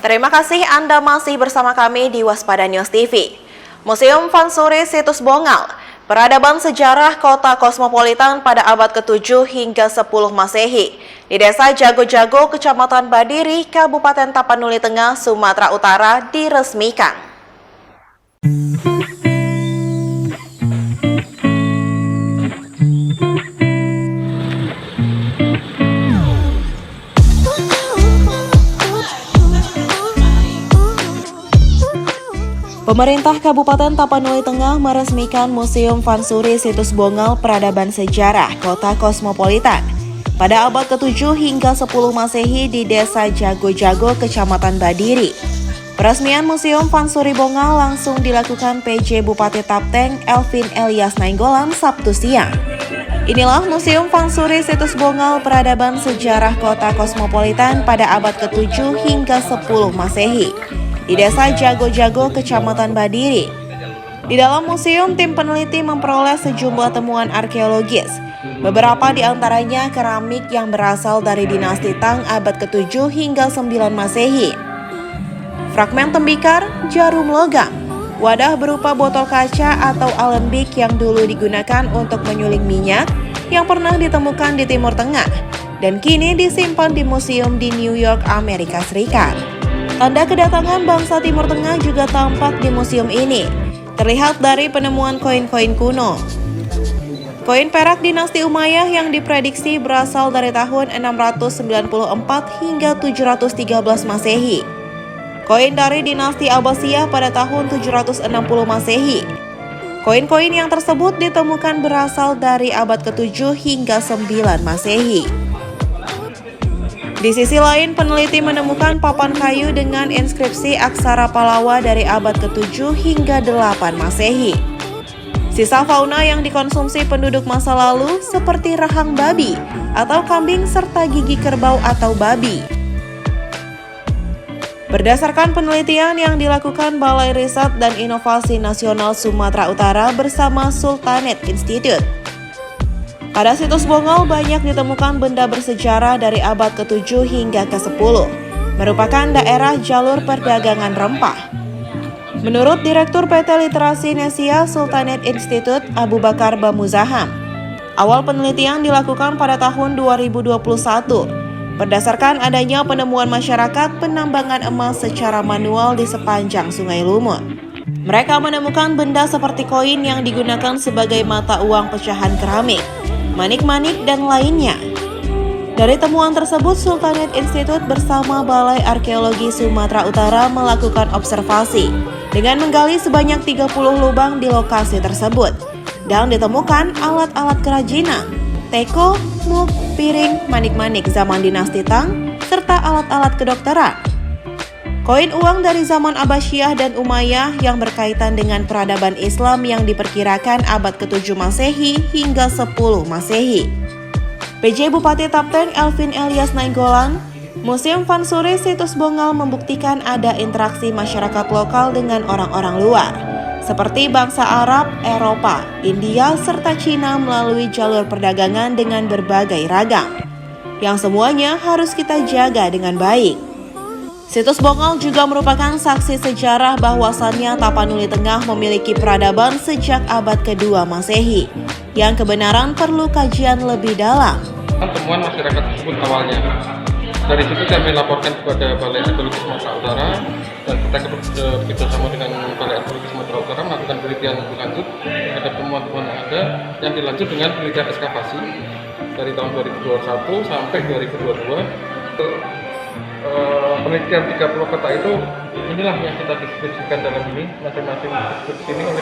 Terima kasih Anda masih bersama kami di Waspada News TV. Museum Vansuri Situs Bongal, peradaban sejarah kota kosmopolitan pada abad ke-7 hingga 10 Masehi, di Desa Jago-Jago, Kecamatan Badiri, Kabupaten Tapanuli Tengah, Sumatera Utara diresmikan. Pemerintah Kabupaten Tapanuli Tengah meresmikan Museum Vansuri Situs Bongal Peradaban Sejarah Kota Kosmopolitan pada abad ke-7 hingga 10 Masehi di Desa Jago-Jago, Kecamatan Badiri. Peresmian Museum Vansuri Bongal langsung dilakukan PJ Bupati Tapteng Elvin Elias Nainggolan Sabtu siang. Inilah Museum Vansuri Situs Bongal Peradaban Sejarah Kota Kosmopolitan pada abad ke-7 hingga 10 Masehi. Di Desa Jago-Jago, Kecamatan Badiri. Di dalam museum, tim peneliti memperoleh sejumlah temuan arkeologis. Beberapa di antaranya keramik yang berasal dari dinasti Tang abad ke-7 hingga 9 Masehi. Fragmen tembikar, jarum logam, wadah berupa botol kaca atau alembik yang dulu digunakan untuk menyuling minyak yang pernah ditemukan di Timur Tengah dan kini disimpan di museum di New York, Amerika Serikat. Tanda kedatangan bangsa Timur Tengah juga tampak di museum ini, terlihat dari penemuan koin-koin kuno. Koin perak dinasti Umayyah yang diprediksi berasal dari tahun 694 hingga 713 Masehi. Koin dari dinasti Abbasiyah pada tahun 760 Masehi. Koin-koin yang tersebut ditemukan berasal dari abad ke-7 hingga 9 Masehi. Di sisi lain, peneliti menemukan papan kayu dengan inskripsi aksara Palawa dari abad ke-7 hingga 8 Masehi. Sisa fauna yang dikonsumsi penduduk masa lalu seperti rahang babi atau kambing serta gigi kerbau atau babi. Berdasarkan penelitian yang dilakukan Balai Riset dan Inovasi Nasional Sumatera Utara bersama Sultanate Institute, pada situs Bongal banyak ditemukan benda bersejarah dari abad ke-7 hingga ke-10, merupakan daerah jalur perdagangan rempah. Menurut Direktur PT Literasi Nesia Sultanate Institute Abu Bakar Bamuzaham, awal penelitian dilakukan pada tahun 2021, berdasarkan adanya penemuan masyarakat penambangan emas secara manual di sepanjang Sungai Lumut. Mereka menemukan benda seperti koin yang digunakan sebagai mata uang pecahan keramik, manik-manik, dan lainnya. Dari temuan tersebut, Sultanate Institute bersama Balai Arkeologi Sumatera Utara melakukan observasi dengan menggali sebanyak 30 lubang di lokasi tersebut dan ditemukan alat-alat kerajinan, teko, muk, piring, manik-manik zaman dinasti Tang, serta alat-alat kedokteran. Koin uang dari zaman Abbasiyah dan Umayyah yang berkaitan dengan peradaban Islam yang diperkirakan abad ke-7 Masehi hingga 10 Masehi. PJ Bupati Tapteng Elvin Elias Nainggolan, Museum Vansuri Situs Bongal membuktikan ada interaksi masyarakat lokal dengan orang-orang luar, seperti bangsa Arab, Eropa, India, serta Cina melalui jalur perdagangan dengan berbagai ragam, yang semuanya harus kita jaga dengan baik. Situs Bongal juga merupakan saksi sejarah bahwasannya Tapanuli Tengah memiliki peradaban sejak abad ke-2 Masehi, yang kebenaran perlu kajian lebih dalam. Temuan masyarakat tersebut awalnya. Dari situ kami laporkan kepada Balai Arkeologi Sumatera Utara dan kita bekerjasama dengan Balai Arkeologi Sumatera Utara melakukan penelitian lebih lanjut terhadap temuan-temuan yang ada yang dilanjut dengan penelitian ekskavasi dari tahun 2021 sampai 2022. Penelitian 30 kota itu inilah yang kita diskusikan dalam ini, masing-masing diskusi ini oleh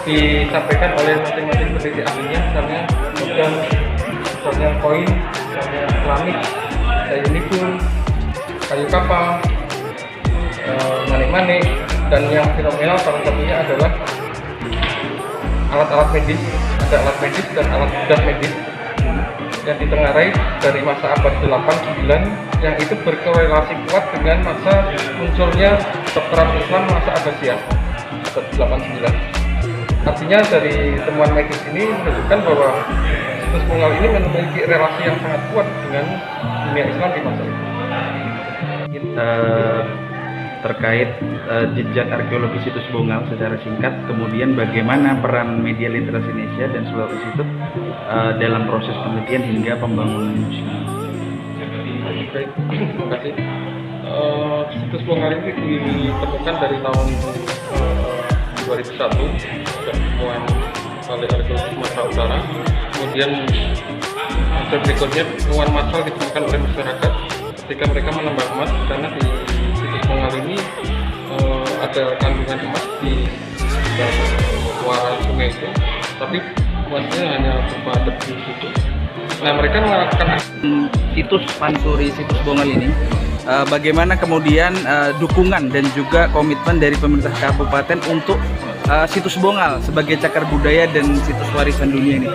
disampaikan oleh masing-masing peneliti ahlinya, misalnya logam, misalnya koin, misalnya keramik, kayu nikel, kayu kapal, manik-manik, dan yang fenomenal salah satunya adalah alat-alat medis, ada alat medis dan alat bedah medis yang ditengarai dari masa abad 8-9 yang itu berkorelasi kuat dengan masa munculnya kedokteran Islam masa Abbasiyah abad 8-9. Artinya dari temuan medis ini menunjukkan bahwa situs Bongal ini memiliki relasi yang sangat kuat dengan dunia Islam di masa itu. Terkait jejak arkeologi situs Bongal secara singkat, kemudian bagaimana peran media literasi Indonesia dan Sulawesi itu dalam proses penelitian hingga pembangunan museum. Baik, terima kasih. Situs Bongal ini ditemukan dari tahun 2001 dari temuan Balai Arkeologi Sumatera Utara. Kemudian berikutnya temuan massal ditemukan oleh masyarakat ketika mereka menambang emas, karena di situs Bongal ini ada kandungan emas di muara sungai itu, tapi emasnya hanya berupa debu gitu. Nah, mereka melakukan Situs Pansuri situs Bongal ini, bagaimana kemudian dukungan dan juga komitmen dari pemerintah kabupaten untuk situs Bongal sebagai cagar budaya dan situs warisan dunia ini?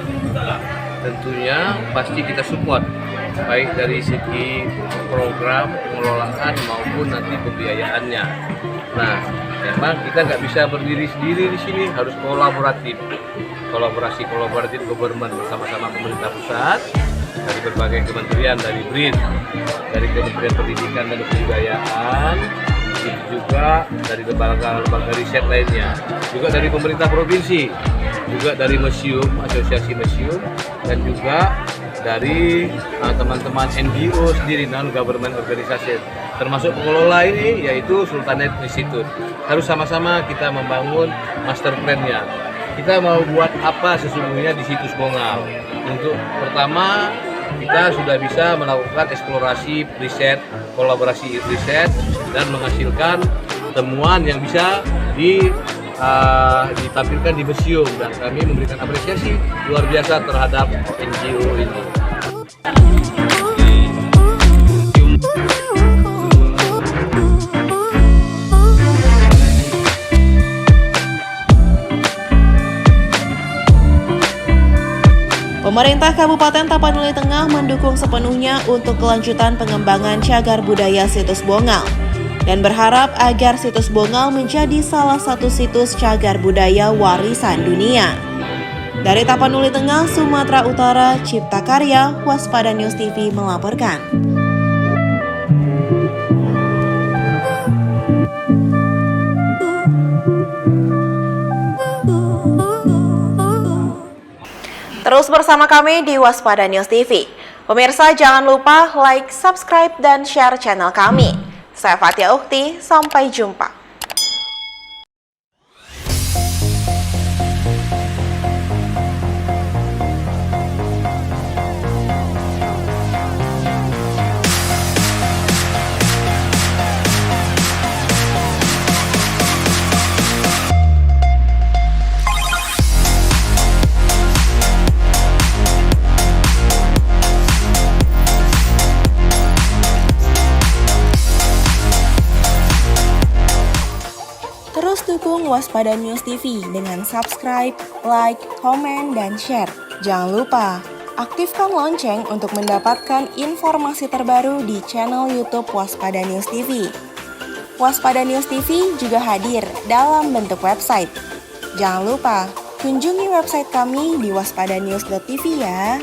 Tentunya pasti kita support, baik dari segi program pengelolaan maupun nanti pembiayaannya. Nah, memang kita nggak bisa berdiri sendiri di sini, harus kolaboratif, kolaborasi government bersama-sama pemerintah pusat, dari berbagai kementerian, dari BRIN, dari Kementerian Pendidikan dan Kebudayaan, juga dari lembaga riset lainnya, juga dari pemerintah provinsi, juga dari museum, asosiasi museum, dan juga dari teman-teman NGO sendiri, non-government organization, termasuk pengelola ini yaitu Sultanate Institute. Harus sama-sama kita membangun master plan-nya. Kita mau buat apa sesungguhnya di situs Bongal. Untuk pertama, kita sudah bisa melakukan eksplorasi riset, kolaborasi riset, dan menghasilkan temuan yang bisa ditampilkan di museum, dan kami memberikan apresiasi luar biasa terhadap NGO ini. Pemerintah Kabupaten Tapanuli Tengah mendukung sepenuhnya untuk kelanjutan pengembangan cagar budaya situs Bongal dan berharap agar situs Bongal menjadi salah satu situs cagar budaya warisan dunia. Dari Tapanuli Tengah, Sumatera Utara, Cipta Karya, Waspada News TV melaporkan. Terus bersama kami di Waspada News TV. Pemirsa, jangan lupa like, subscribe, dan share channel kami. Saya Fatia Ukti, sampai jumpa. Terus dukung Waspada News TV dengan subscribe, like, komen, dan share. Jangan lupa, aktifkan lonceng untuk mendapatkan informasi terbaru di channel YouTube Waspada News TV. Waspada News TV juga hadir dalam bentuk website. Jangan lupa, kunjungi website kami di waspadanews.tv ya.